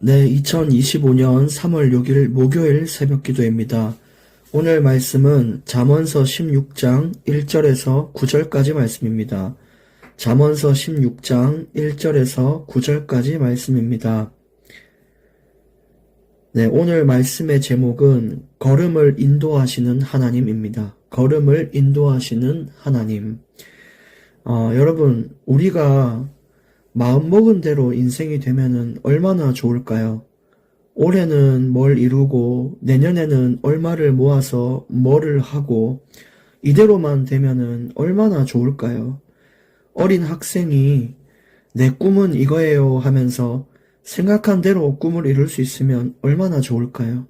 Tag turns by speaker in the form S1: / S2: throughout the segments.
S1: 네, 2025년 3월 6일 목요일 새벽 기도입니다. 오늘 말씀은 잠언서 16장 1절에서 9절까지 말씀입니다. 잠언서 16장 1절에서 9절까지 말씀입니다. 네, 오늘 말씀의 제목은 걸음을 인도하시는 하나님입니다. 걸음을 인도하시는 하나님. 여러분, 우리가 마음먹은 대로 인생이 되면은 얼마나 좋을까요? 올해는 뭘 이루고 내년에는 얼마를 모아서 뭐를 하고 이대로만 되면은 얼마나 좋을까요? 어린 학생이 내 꿈은 이거예요 하면서 생각한 대로 꿈을 이룰 수 있으면 얼마나 좋을까요?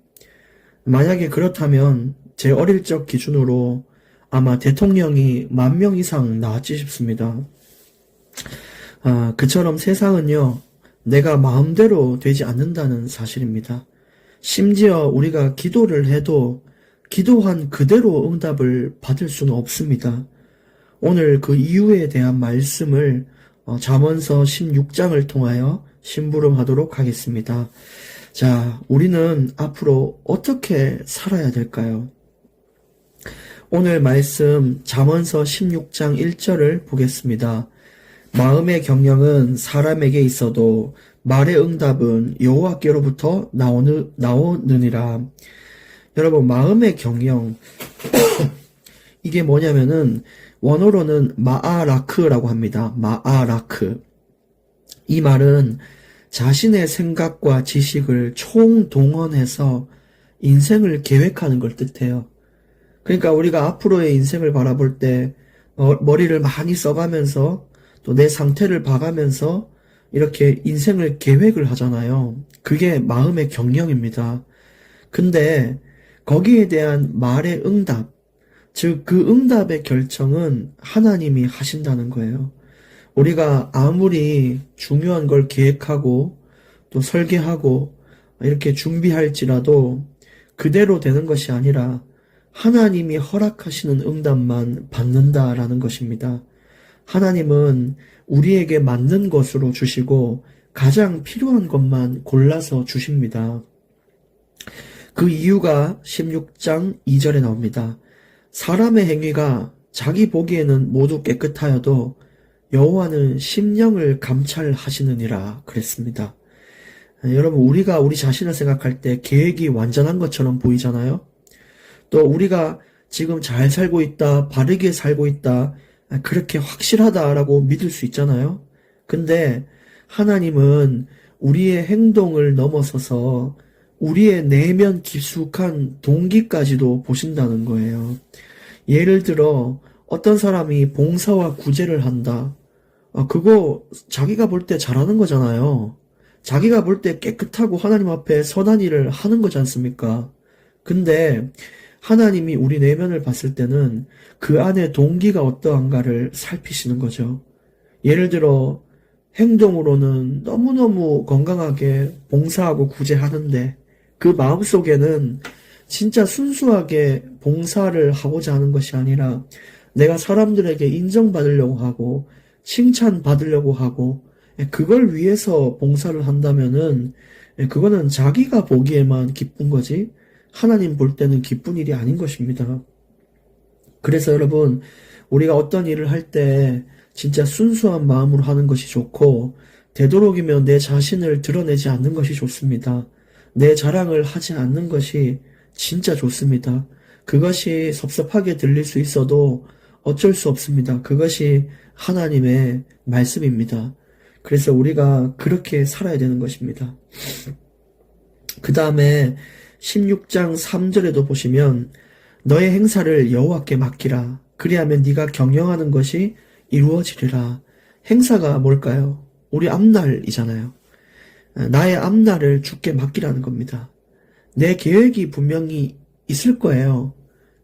S1: 만약에 그렇다면 제 어릴 적 기준으로 아마 대통령이 10,000명 이상 나왔지 싶습니다. 그처럼 세상은요, 내가 마음대로 되지 않는다는 사실입니다. 심지어 우리가 기도를 해도 기도한 그대로 응답을 받을 수는 없습니다. 오늘 그 이유에 대한 말씀을 잠언서 16장을 통하여 심부름하도록 하겠습니다. 자, 우리는 앞으로 어떻게 살아야 될까요? 오늘 말씀 잠언서 16장 1절을 보겠습니다. 마음의 경영은 사람에게 있어도 말의 응답은 여호와께로부터 나오느니라. 여러분, 마음의 경영 이게 뭐냐면은 원어로는 마아라크라고 합니다. 마아라크. 이 말은 자신의 생각과 지식을 총동원해서 인생을 계획하는 걸 뜻해요. 그러니까 우리가 앞으로의 인생을 바라볼 때 머리를 많이 써가면서 또 내 상태를 봐가면서 이렇게 인생을 계획을 하잖아요. 그게 마음의 경영입니다. 근데 거기에 대한 말의 응답, 즉 그 응답의 결정은 하나님이 하신다는 거예요. 우리가 아무리 중요한 걸 계획하고 또 설계하고 이렇게 준비할지라도 그대로 되는 것이 아니라 하나님이 허락하시는 응답만 받는다라는 것입니다. 하나님은 우리에게 맞는 것으로 주시고 가장 필요한 것만 골라서 주십니다. 그 이유가 16장 2절에 나옵니다. 사람의 행위가 자기 보기에는 모두 깨끗하여도 여호와는 심령을 감찰하시느니라 그랬습니다. 여러분, 우리가 우리 자신을 생각할 때 계획이 완전한 것처럼 보이잖아요. 또 우리가 지금 잘 살고 있다, 바르게 살고 있다, 그렇게 확실하다라고 믿을 수 있잖아요. 근데 하나님은 우리의 행동을 넘어서서 우리의 내면 깊숙한 동기까지도 보신다는 거예요. 예를 들어 어떤 사람이 봉사와 구제를 한다. 그거 자기가 볼 때 잘하는 거잖아요. 자기가 볼 때 깨끗하고 하나님 앞에 선한 일을 하는 거지 않습니까? 근데 하나님이 우리 내면을 봤을 때는 그 안에 동기가 어떠한가를 살피시는 거죠. 예를 들어 행동으로는 너무너무 건강하게 봉사하고 구제하는데 그 마음속에는 진짜 순수하게 봉사를 하고자 하는 것이 아니라 내가 사람들에게 인정받으려고 하고 칭찬받으려고 하고 그걸 위해서 봉사를 한다면은 그거는 자기가 보기에만 기쁜 거지 하나님 볼 때는 기쁜 일이 아닌 것입니다. 그래서 여러분, 우리가 어떤 일을 할 때 진짜 순수한 마음으로 하는 것이 좋고 되도록이면 내 자신을 드러내지 않는 것이 좋습니다. 내 자랑을 하지 않는 것이 진짜 좋습니다. 그것이 섭섭하게 들릴 수 있어도 어쩔 수 없습니다. 그것이 하나님의 말씀입니다. 그래서 우리가 그렇게 살아야 되는 것입니다. 그 다음에 16장 3절에도 보시면 너의 행사를 여호와께 맡기라. 그리하면 네가 경영하는 것이 이루어지리라. 행사가 뭘까요? 우리 앞날이잖아요. 나의 앞날을 주께 맡기라는 겁니다. 내 계획이 분명히 있을 거예요.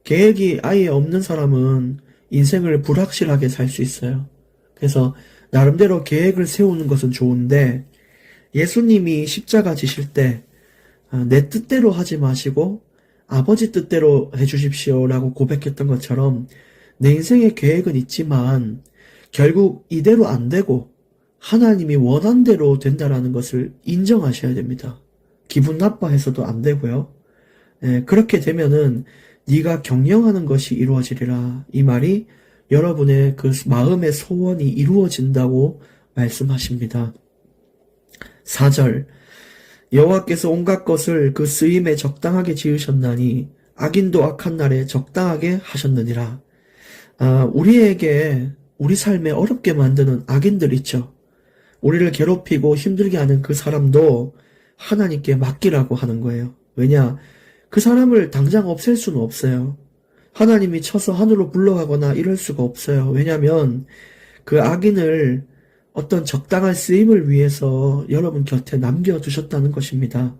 S1: 계획이 아예 없는 사람은 인생을 불확실하게 살 수 있어요. 그래서 나름대로 계획을 세우는 것은 좋은데 예수님이 십자가 지실 때 내 뜻대로 하지 마시고 아버지 뜻대로 해주십시오 라고 고백했던 것처럼 내 인생의 계획은 있지만 결국 이대로 안 되고 하나님이 원한 대로 된다라는 것을 인정하셔야 됩니다. 기분 나빠해서도 안 되고요. 그렇게 되면은 네가 경영하는 것이 이루어지리라. 이 말이 여러분의 그 마음의 소원이 이루어진다고 말씀하십니다. 4절 여호와께서 온갖 것을 그 쓰임에 적당하게 지으셨나니 악인도 악한 날에 적당하게 하셨느니라. 우리에게 우리 삶에 어렵게 만드는 악인들 있죠. 우리를 괴롭히고 힘들게 하는 그 사람도 하나님께 맡기라고 하는 거예요. 왜냐? 그 사람을 당장 없앨 수는 없어요. 하나님이 쳐서 하늘로 굴러가거나 이럴 수가 없어요. 왜냐하면 그 악인을 어떤 적당한 쓰임을 위해서 여러분 곁에 남겨두셨다는 것입니다.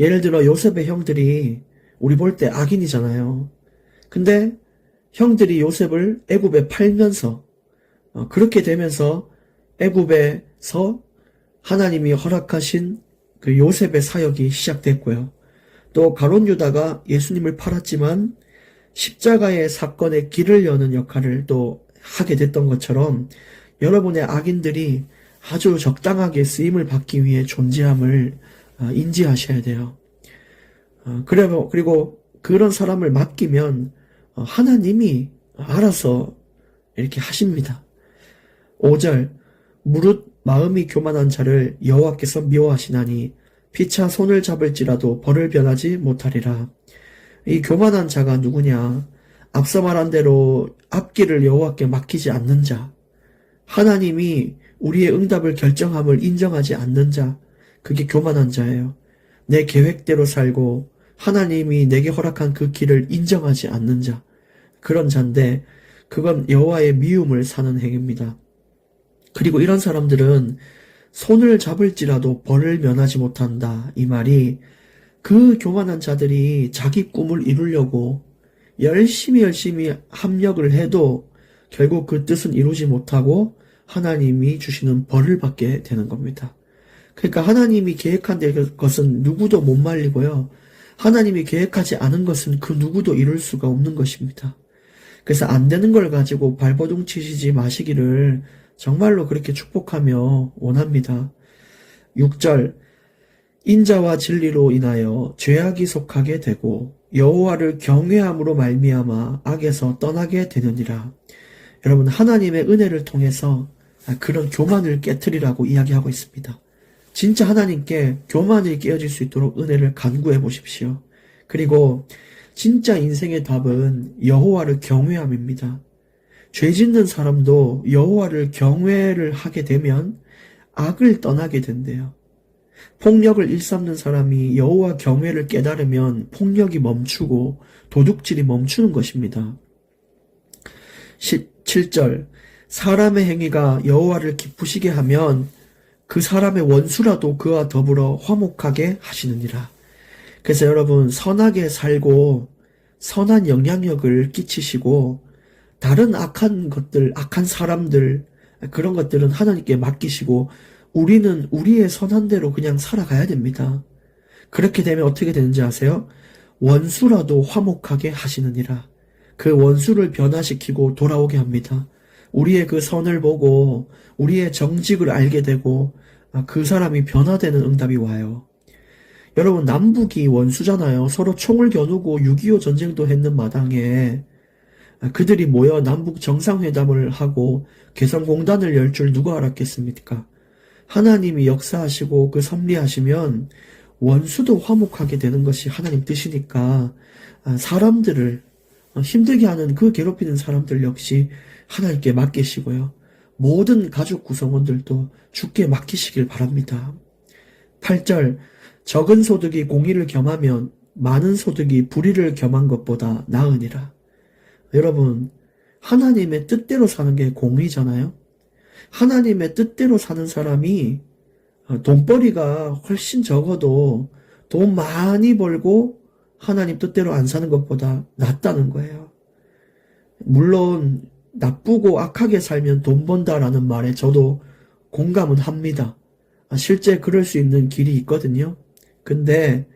S1: 예를 들어 요셉의 형들이 우리 볼 때 악인이잖아요. 근데 형들이 요셉을 애굽에 팔면서 그렇게 되면서 애굽에서 하나님이 허락하신 그 요셉의 사역이 시작됐고요. 또 가룟 유다가 예수님을 팔았지만 십자가의 사건의 길을 여는 역할을 또 하게 됐던 것처럼 여러분의 악인들이 아주 적당하게 쓰임을 받기 위해 존재함을 인지하셔야 돼요. 그리고 그런 사람을 맡기면 하나님이 알아서 이렇게 하십니다. 5절 무릇 마음이 교만한 자를 여호와께서 미워하시나니 피차 손을 잡을지라도 벌을 변하지 못하리라. 이 교만한 자가 누구냐? 앞서 말한 대로 앞길을 여호와께 맡기지 않는 자, 하나님이 우리의 응답을 결정함을 인정하지 않는 자, 그게 교만한 자예요. 내 계획대로 살고 하나님이 내게 허락한 그 길을 인정하지 않는 자, 그런 자인데 그건 여호와의 미움을 사는 행위입니다. 그리고 이런 사람들은 손을 잡을지라도 벌을 면하지 못한다. 이 말이 그 교만한 자들이 자기 꿈을 이루려고 열심히 합력을 해도 결국 그 뜻은 이루지 못하고 하나님이 주시는 벌을 받게 되는 겁니다. 그러니까 하나님이 계획한 것은 누구도 못 말리고요. 하나님이 계획하지 않은 것은 그 누구도 이룰 수가 없는 것입니다. 그래서 안 되는 걸 가지고 발버둥 치시지 마시기를 정말로 그렇게 축복하며 원합니다. 6절 인자와 진리로 인하여 죄악이 속하게 되고 여호와를 경외함으로 말미암아 악에서 떠나게 되느니라. 여러분 하나님의 은혜를 통해서 그런 교만을 깨트리라고 이야기하고 있습니다. 진짜 하나님께 교만이 깨어질 수 있도록 은혜를 간구해 보십시오. 그리고 진짜 인생의 답은 여호와를 경외함입니다. 죄 짓는 사람도 여호와를 경외를 하게 되면 악을 떠나게 된대요. 폭력을 일삼는 사람이 여호와 경외를 깨달으면 폭력이 멈추고 도둑질이 멈추는 것입니다. 7절 사람의 행위가 여호와를 기쁘시게 하면 그 사람의 원수라도 그와 더불어 화목하게 하시느니라. 그래서 여러분 선하게 살고 선한 영향력을 끼치시고 다른 악한 것들, 악한 사람들 그런 것들은 하나님께 맡기시고 우리는 우리의 선한 대로 그냥 살아가야 됩니다. 그렇게 되면 어떻게 되는지 아세요? 원수라도 화목하게 하시느니라. 그 원수를 변화시키고 돌아오게 합니다. 우리의 그 선을 보고 우리의 정직을 알게 되고 그 사람이 변화되는 응답이 와요. 여러분 남북이 원수잖아요. 서로 총을 겨누고 6.25 전쟁도 했는 마당에 그들이 모여 남북 정상회담을 하고 개성공단을 열 줄 누가 알았겠습니까? 하나님이 역사하시고 그 섭리하시면 원수도 화목하게 되는 것이 하나님 뜻이니까 사람들을 힘들게 하는 그 괴롭히는 사람들 역시 하나님께 맡기시고요. 모든 가족 구성원들도 주께 맡기시길 바랍니다. 8절 적은 소득이 공의를 겸하면 많은 소득이 불의를 겸한 것보다 나으니라. 여러분 하나님의 뜻대로 사는 게 공의잖아요. 하나님의 뜻대로 사는 사람이 돈벌이가 훨씬 적어도 돈 많이 벌고 하나님 뜻대로 안 사는 것보다 낫다는 거예요. 물론 나쁘고 악하게 살면 돈 번다라는 말에 저도 공감은 합니다. 실제 그럴 수 있는 길이 있거든요. 근데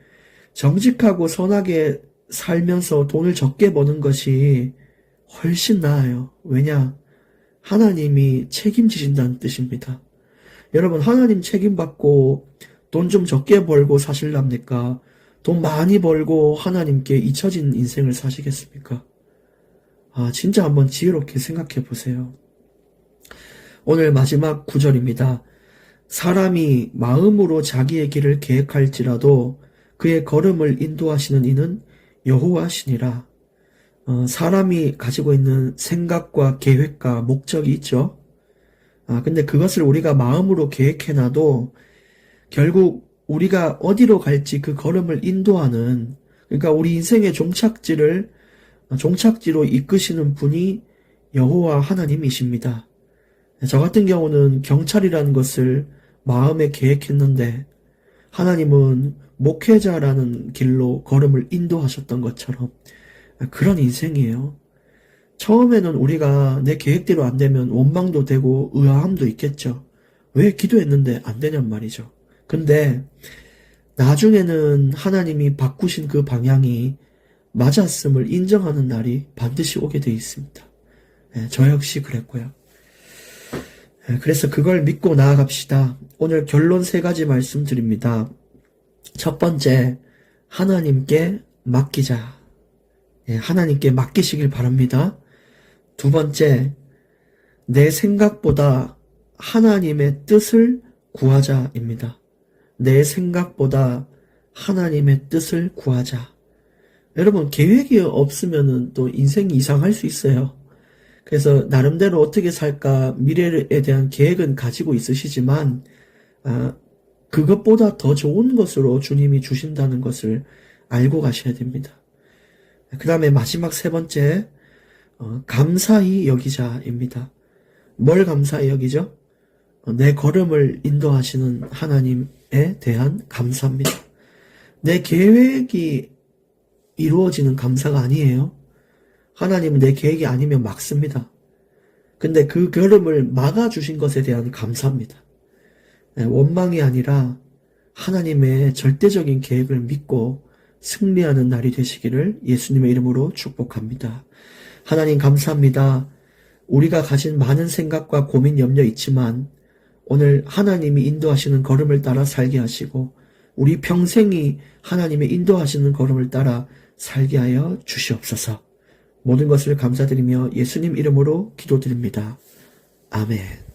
S1: 정직하고 선하게 살면서 돈을 적게 버는 것이 훨씬 나아요. 왜냐? 하나님이 책임지신다는 뜻입니다. 여러분, 하나님 책임받고 돈 좀 적게 벌고 사실랍니까? 돈 많이 벌고 하나님께 잊혀진 인생을 사시겠습니까? 진짜 한번 지혜롭게 생각해 보세요. 오늘 마지막 구절입니다. 사람이 마음으로 자기의 길을 계획할지라도 그의 걸음을 인도하시는 이는 여호와시니라. 사람이 가지고 있는 생각과 계획과 목적이 있죠. 근데 그것을 우리가 마음으로 계획해놔도 결국 우리가 어디로 갈지 그 걸음을 인도하는, 그러니까 우리 인생의 종착지로 이끄시는 분이 여호와 하나님이십니다. 저 같은 경우는 경찰이라는 것을 마음에 계획했는데 하나님은 목회자라는 길로 걸음을 인도하셨던 것처럼 그런 인생이에요. 처음에는 우리가 내 계획대로 안 되면 원망도 되고 의아함도 있겠죠. 왜 기도했는데 안 되냔 말이죠. 근데 나중에는 하나님이 바꾸신 그 방향이 맞았음을 인정하는 날이 반드시 오게 되어 있습니다. 저 역시 그랬고요. 그래서 그걸 믿고 나아갑시다. 오늘 결론 3가지 말씀드립니다. 첫 번째, 하나님께 맡기자. 하나님께 맡기시길 바랍니다. 두 번째, 내 생각보다 하나님의 뜻을 구하자입니다. 내 생각보다 하나님의 뜻을 구하자. 여러분, 계획이 없으면 또 인생이 이상할 수 있어요. 그래서 나름대로 어떻게 살까 미래에 대한 계획은 가지고 있으시지만 그것보다 더 좋은 것으로 주님이 주신다는 것을 알고 가셔야 됩니다. 그 다음에 마지막 3번째, 감사히 여기자입니다. 뭘 감사히 여기죠? 내 걸음을 인도하시는 하나님에 대한 감사입니다. 내 계획이 이루어지는 감사가 아니에요. 하나님은 내 계획이 아니면 막습니다. 근데 그 걸음을 막아주신 것에 대한 감사입니다. 원망이 아니라 하나님의 절대적인 계획을 믿고 승리하는 날이 되시기를 예수님의 이름으로 축복합니다. 하나님 감사합니다. 우리가 가진 많은 생각과 고민, 염려 있지만 오늘 하나님이 인도하시는 걸음을 따라 살게 하시고 우리 평생이 하나님의 인도하시는 걸음을 따라 살게 하여 주시옵소서. 모든 것을 감사드리며 예수님 이름으로 기도드립니다. 아멘.